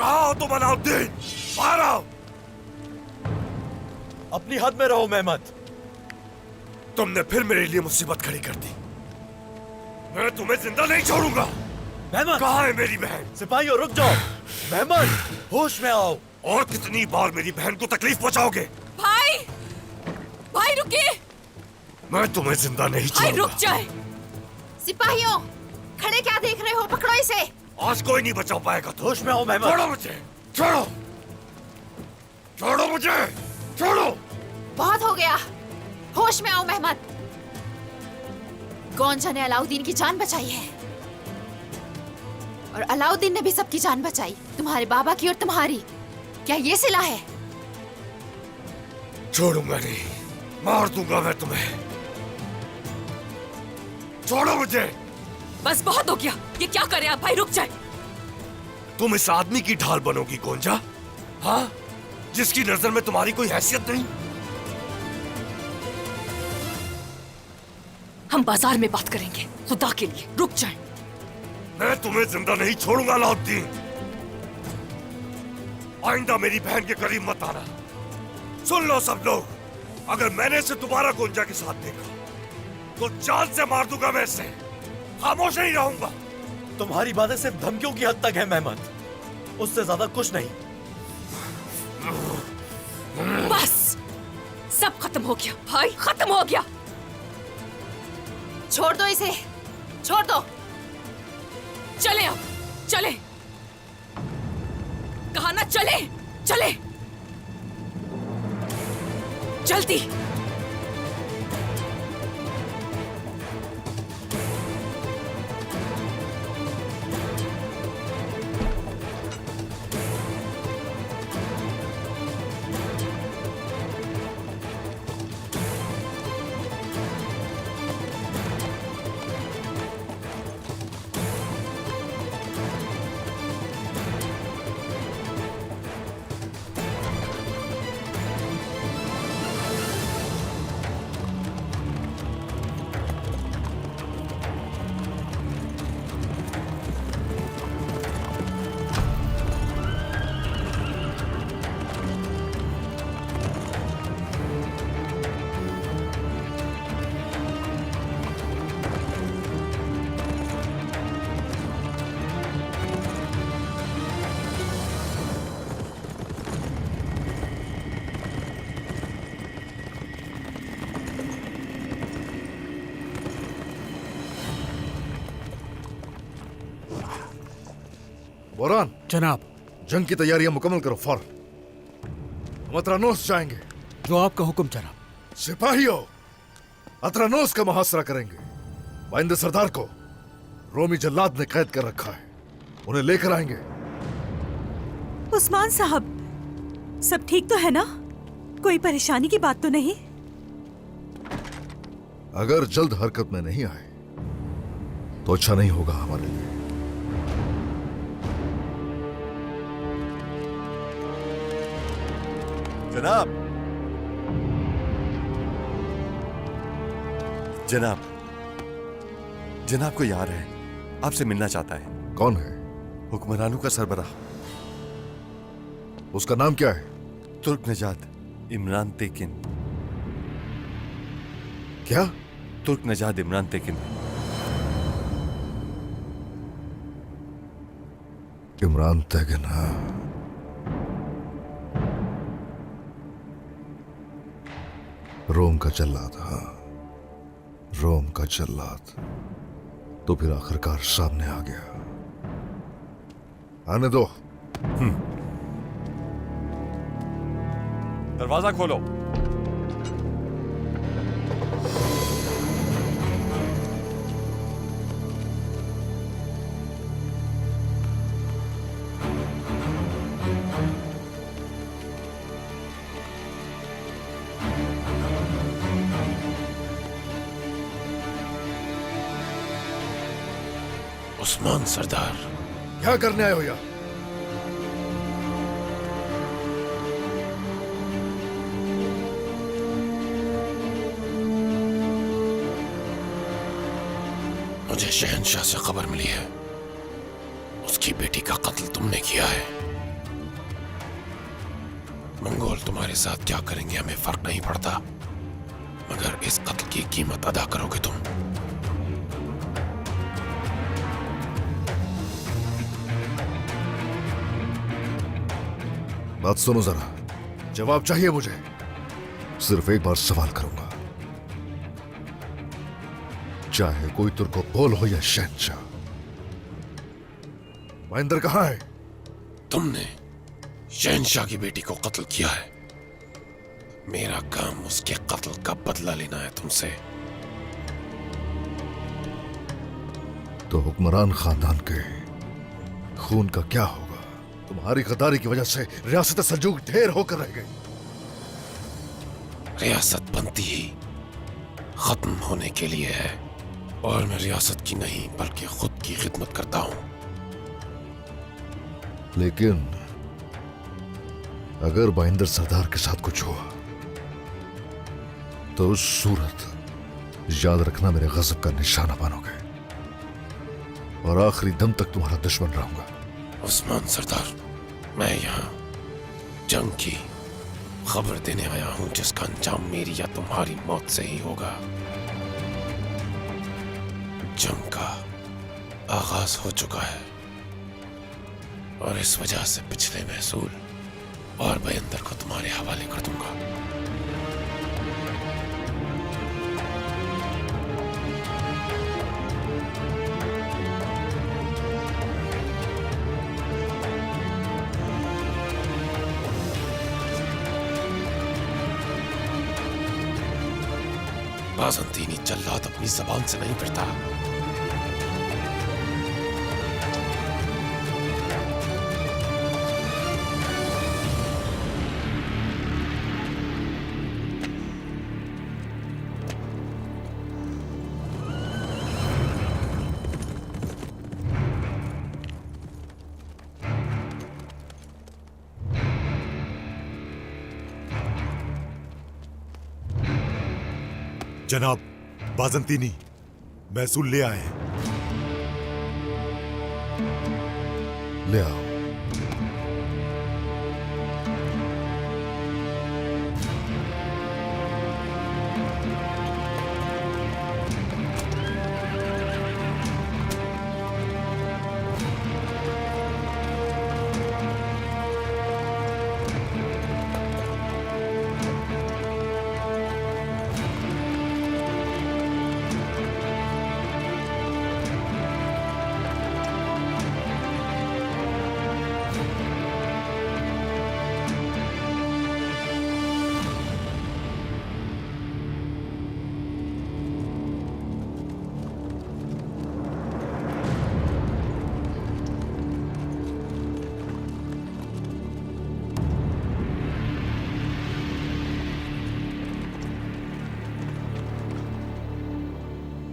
कहाँ हो तुम अलाउद्दीन? बाहर आओ। अपनी हद में रहो मेहमद। तुमने फिर मेरे लिए मुसीबत खड़ी कर दी। मैं तुम्हें जिंदा नहीं छोड़ूंगा। मेहमद, कहाँ है मेरी बहन? सिपाहियों रुक जाओ। मेहमद, होश में आओ। और कितनी बार मेरी बहन को तकलीफ पहुंचाओगे? भाई, भाई रुकिए। मैं तुम्हें जिंदा नहीं भाई छोड़ूंगा। रुक जाए। सिपाहियों, खड़े क्या देख रहे हो? पकड़ो इसे। आज कोई नहीं बचा पाएगा। तो होश में आओ मेहमद। छोड़ो मुझे, छोड़ो, छोड़ो मुझे, छोड़ो। बहुत हो गया। होश में आओ मेहमद। गोंजा ने अलाउद्दीन की जान बचाई है और अलाउद्दीन ने भी सबकी जान बचाई, तुम्हारे बाबा की और तुम्हारी। क्या ये सिला है? छोड़ूंगा नहीं, मार दूंगा मैं तुम्हें। छोड़ो मुझे। बस बहुत हो गया। ये क्या करें आप? भाई रुक जाए। तुम इस आदमी की ढाल बनोगी गोंजा? हाँ, जिसकी नजर में तुम्हारी कोई हैसियत नहीं। हम बाजार में बात करेंगे, खुदा के लिए रुक जाए। मैं तुम्हें जिंदा नहीं छोड़ूंगा अलाउद्दीन। आइंदा मेरी बहन के करीब मत आना। सुन लो सब लोग, अगर मैंने इसे दोबारा गोंजा के साथ देखा तो जान से मार दूंगा मैं इसे। खामोश नहीं रहूंगा। तुम्हारी बातें सिर्फ धमकियों की हद तक है मेहमद, उससे ज्यादा कुछ नहीं। बस सब खत्म हो गया भाई, खत्म हो गया। छोड़ दो इसे, छोड़ दो। चले अब, चले। कहा ना चले, चले जल्दी। बोरान, जनाब, जंग की तैयारियां मुकम्मल करो फौरन। हम अतरानोस जाएंगे। जो आपका हुक्म जनाब। सिपाहियों, अतरानोस का मुहासरा करेंगे। बाइंदे सरदार को रोमी जल्लाद ने कैद कर रखा है, उन्हें लेकर आएंगे। उस्मान साहब, सब ठीक तो है ना? कोई परेशानी की बात तो नहीं? अगर जल्द हरकत में नहीं आए तो अच्छा नहीं होगा हमारे लिए। जनाब, जनाब, जनाब को यार है, आपसे मिलना चाहता है। कौन है? हुक्मरानों का सरबराह। उसका नाम क्या है? तुर्क नजाद इमरान तेकिन। क्या? तुर्क नजाद इमरान तेकिन। इमरान तेकिन, हाँ। रोम का जल्लाद, हाँ, रोम का जल्लाद। तो फिर आखिरकार सामने आ गया। आने दो। दरवाजा खोलो। उस्मान सरदार, क्या करने आए हो यहाँ? मुझे शहंशाह से खबर मिली है, उसकी बेटी का कत्ल तुमने किया है। मंगोल तुम्हारे साथ क्या करेंगे हमें फर्क नहीं पड़ता, मगर इस कत्ल की कीमत अदा करोगे तुम। बात सुनो जरा, जवाब चाहिए मुझे। सिर्फ एक बार सवाल करूंगा, चाहे कोई तुर्को बोल हो या शहंशाह, महेंद्र कहां है? तुमने शहंशाह की बेटी को कत्ल किया है। मेरा काम उसके कत्ल का बदला लेना है तुमसे। तो हुक्मरान खानदान के खून का क्या होगा? तुम्हारी गद्दारी की वजह से रियासत सल्जूक ढेर होकर रह गई। रियासत बनती ही खत्म होने के लिए है, और मैं रियासत की नहीं बल्कि खुद की खिदमत करता हूं। लेकिन अगर महेंद्र सरदार के साथ कुछ हुआ तो उस सूरत याद रखना मेरे गजब का निशाना बनोगे, और आखिरी दम तक तुम्हारा दुश्मन रहूंगा। उस्मान सरदार, मैं यहाँ जंग की खबर देने आया हूं, जिसका अंजाम मेरी या तुम्हारी मौत से ही होगा। जंग का आगाज हो चुका है, और इस वजह से पिछले महसूल और बयंदर को तुम्हारे हवाले कर दूंगा। बाज़ंतीनी जल्लाद अपनी जबान से नहीं फिरता। जनाब, बाज़ंतीनी महसूल ले आए हैं। ले आओ।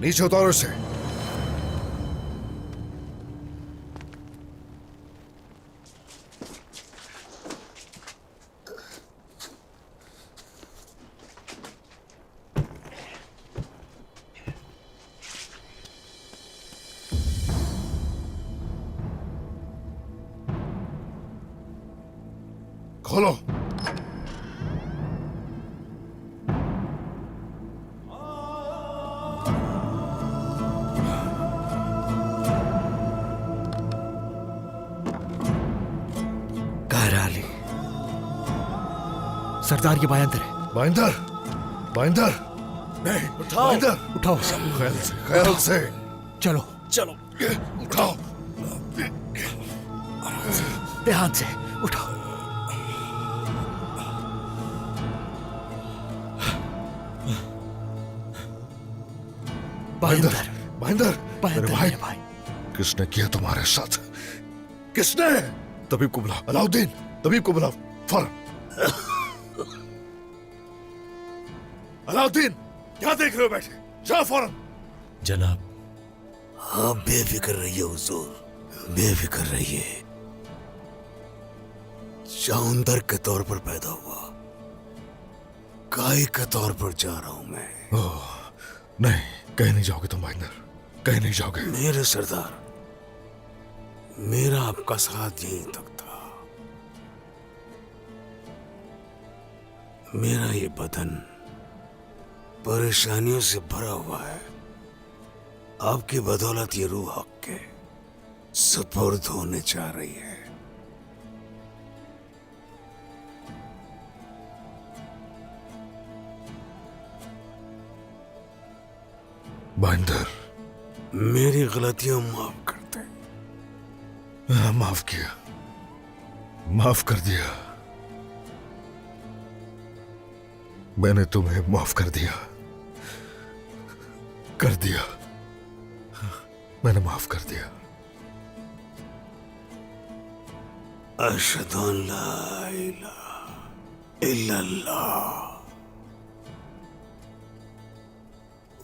नीचे उतारो इसे। खोलो। सरदार, ये बायंदर है। बाइंदर, बाइंदर, नहीं, उठाओ। बाइंदर, उठाओ। ख्याल से, ख्याल से। चलो चलो, उठाओ। ध्यान से उठाओ। बाइंदर, बाइंदर, बायंदर मेरे भाई। किसने किया तुम्हारे साथ? किसने? तबीब को बुलाओ। अलाउद्दीन, तबीब को बुलाओ फौरन। अलाउद्दीन, क्या देख रहे हो बैठे? जाओ फौरन। जनाब। हाँ, बेफिक्र रहिए हुजूर, बेफिक्र रहिए। शाउंदर के तौर पर पैदा हुआ, गाय के तौर पर जा रहा हूं मैं। ओह, नहीं, कहीं नहीं जाओगे तुम बाइंदर, कहीं नहीं जाओगे। मेरे सरदार, मेरा आपका साथ यहीं तक था। मेरा ये बदन परेशानियों से भरा हुआ है। आपकी बदौलत ये रूह हक के सुपुर्द होने जा रही है। भाईंदर, मेरी गलतियां माफ करते। माफ किया, माफ कर दिया। मैंने तुम्हें माफ कर दिया, मैंने माफ कर दिया। अशहदु अन ला इलाहा इल्लल्लाह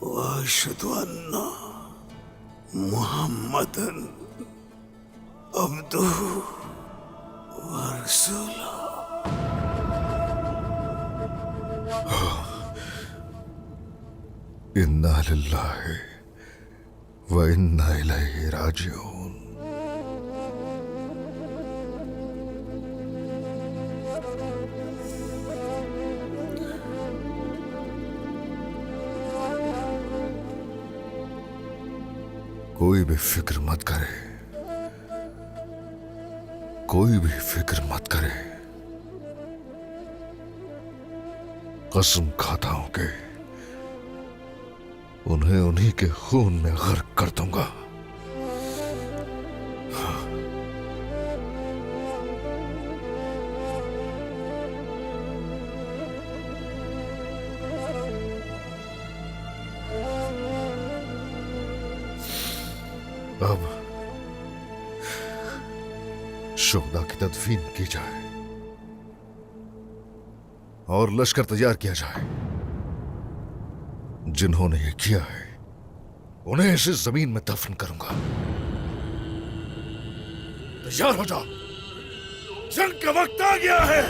व अशहदु अन्ना मुहम्मदन अब्दुहु व रसूलुहु। इन्ना लिल्लाहि व इन्ना इलैहि राजिऊन। कोई भी फिक्र मत करे, कोई भी फिक्र मत करे। कसम खाता हूं कि उन्हें उन्हीं के खून में गर्क कर दूंगा। अब शुहदा की तदफीन की जाए और लश्कर तैयार किया जाए। जिन्होंने ये किया है उन्हें इस जमीन में दफन करूंगा। तैयार हो जाओ, जंग का वक्त आ गया है।